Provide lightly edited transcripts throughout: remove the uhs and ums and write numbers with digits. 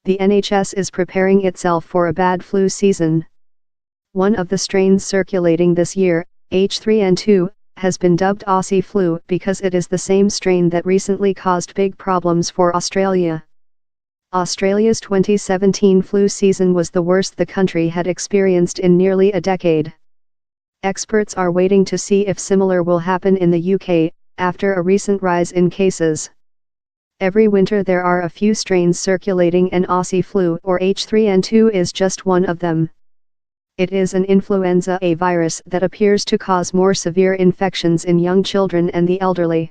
The NHS is preparing itself for a bad flu season. One of the strains circulating this year, H3N2, has been dubbed Aussie flu because it is the same strain that recently caused big problems for Australia. Australia's 2017 flu season was the worst the country had experienced in nearly a decade. Experts are waiting to see if similar will happen in the UK, after a recent rise in cases. Every winter there are a few strains circulating, and Aussie flu or H3N2 is just one of them. It is an influenza A virus that appears to cause more severe infections in young children and the elderly.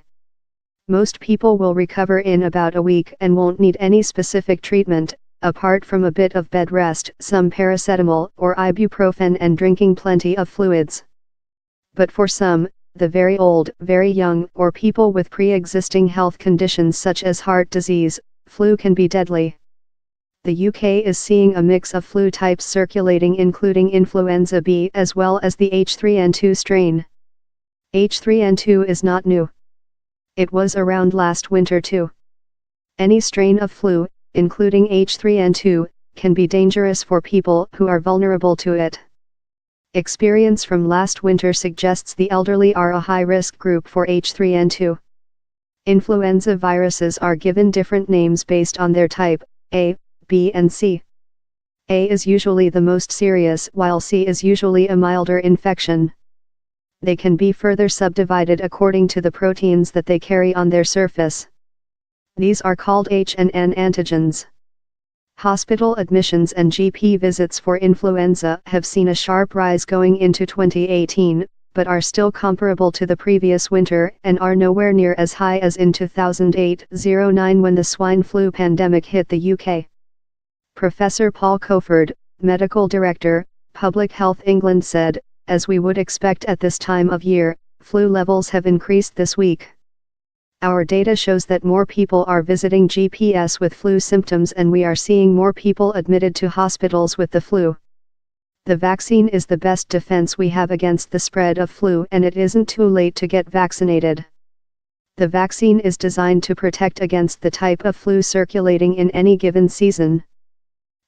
Most people will recover in about a week and won't need any specific treatment, apart from a bit of bed rest, some paracetamol or ibuprofen, and drinking plenty of fluids. But for some, the very old, very young, or people with pre-existing health conditions such as heart disease, flu can be deadly. The UK is seeing a mix of flu types circulating, including influenza B as well as the H3N2 strain. H3N2 is not new. It was around last winter too. Any strain of flu, including H3N2, can be dangerous for people who are vulnerable to it. Experience from last winter suggests the elderly are a high-risk group for H3N2. Influenza viruses are given different names based on their type, A, B and C. A is usually the most serious, while C is usually a milder infection. They can be further subdivided according to the proteins that they carry on their surface. These are called H and N antigens. Hospital admissions and GP visits for influenza have seen a sharp rise going into 2018, but are still comparable to the previous winter and are nowhere near as high as in 2008-09 when the swine flu pandemic hit the UK. Professor Paul Coford, Medical Director, Public Health England said, "As we would expect at this time of year, flu levels have increased this week. Our data shows that more people are visiting GPs with flu symptoms, and we are seeing more people admitted to hospitals with the flu. The vaccine is the best defense we have against the spread of flu, and it isn't too late to get vaccinated. The vaccine is designed to protect against the type of flu circulating in any given season.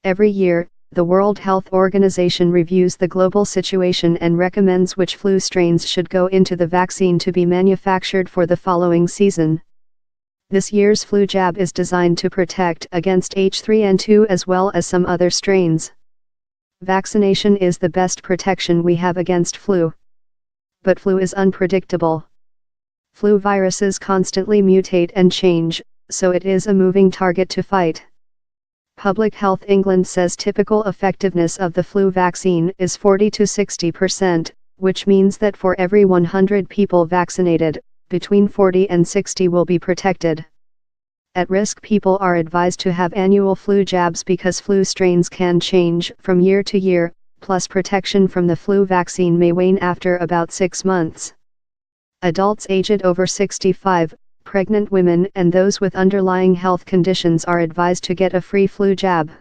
Every year, the World Health Organization reviews the global situation and recommends which flu strains should go into the vaccine to be manufactured for the following season. This year's flu jab is designed to protect against H3N2 as well as some other strains. Vaccination is the best protection we have against flu. But flu is unpredictable. Flu viruses constantly mutate and change, so it is a moving target to fight. Public Health England says typical effectiveness of the flu vaccine is 40 to 60%, which means that for every 100 people vaccinated, between 40 and 60 will be protected. At-risk people are advised to have annual flu jabs because flu strains can change from year to year, plus protection from the flu vaccine may wane after about 6 months. Adults aged over 65, pregnant women and those with underlying health conditions are advised to get a free flu jab.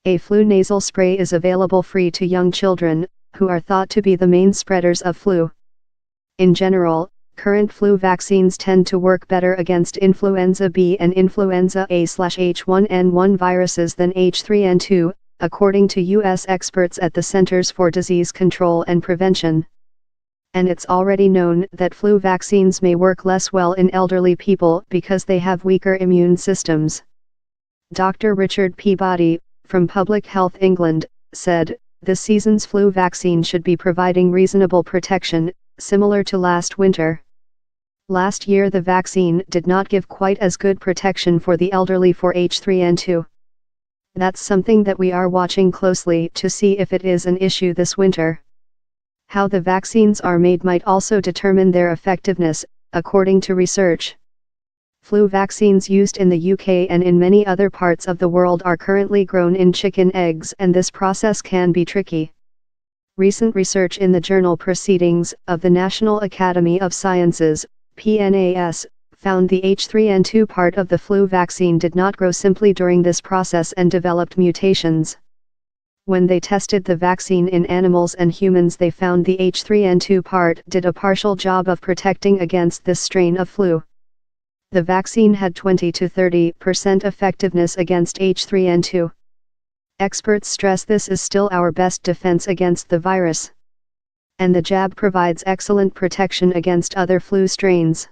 A flu nasal spray is available free to young children, who are thought to be the main spreaders of flu. In general, current flu vaccines tend to work better against influenza B and influenza A/H1N1 viruses than H3N2, according to U.S. experts at the Centers for Disease Control and Prevention. And it's already known that flu vaccines may work less well in elderly people because they have weaker immune systems. Dr. Richard Peabody, from Public Health England, said, "This season's flu vaccine should be providing reasonable protection, similar to last winter. Last year the vaccine did not give quite as good protection for the elderly for H3N2. That's something that we are watching closely to see if it is an issue this winter." How the vaccines are made might also determine their effectiveness, according to research. Flu vaccines used in the UK and in many other parts of the world are currently grown in chicken eggs, and this process can be tricky. Recent research in the journal Proceedings of the National Academy of Sciences, PNAS, found the H3N2 part of the flu vaccine did not grow simply during this process and developed mutations. When they tested the vaccine in animals and humans, they found the H3N2 part did a partial job of protecting against this strain of flu. The vaccine had 20 to 30% effectiveness against H3N2. Experts stress this is still our best defense against the virus. And the jab provides excellent protection against other flu strains.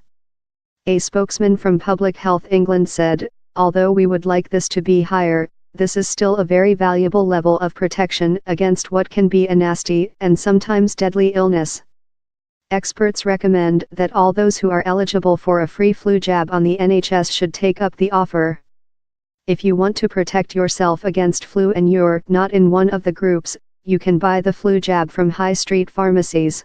A spokesman from Public Health England said, although we would like this to be higher, this is still a very valuable level of protection against what can be a nasty and sometimes deadly illness. Experts recommend that all those who are eligible for a free flu jab on the NHS should take up the offer. If you want to protect yourself against flu and you're not in one of the groups, you can buy the flu jab from high street pharmacies.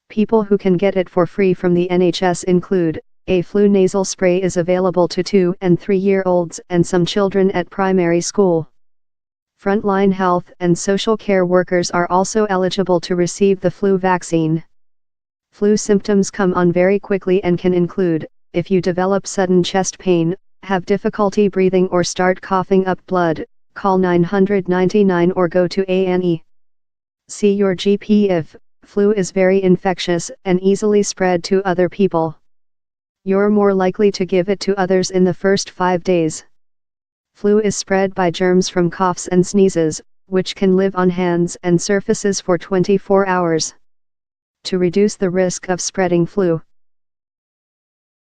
People who can get it for free from the NHS include, a flu nasal spray is available to 2- and 3-year-olds and some children at primary school. Frontline health and social care workers are also eligible to receive the flu vaccine. Flu symptoms come on very quickly and can include, if you develop sudden chest pain, have difficulty breathing or start coughing up blood, call 999 or go to A&E. See your GP if flu is very infectious and easily spread to other people. You're more likely to give it to others in the first 5 days. Flu is spread by germs from coughs and sneezes, which can live on hands and surfaces for 24 hours. To reduce the risk of spreading flu,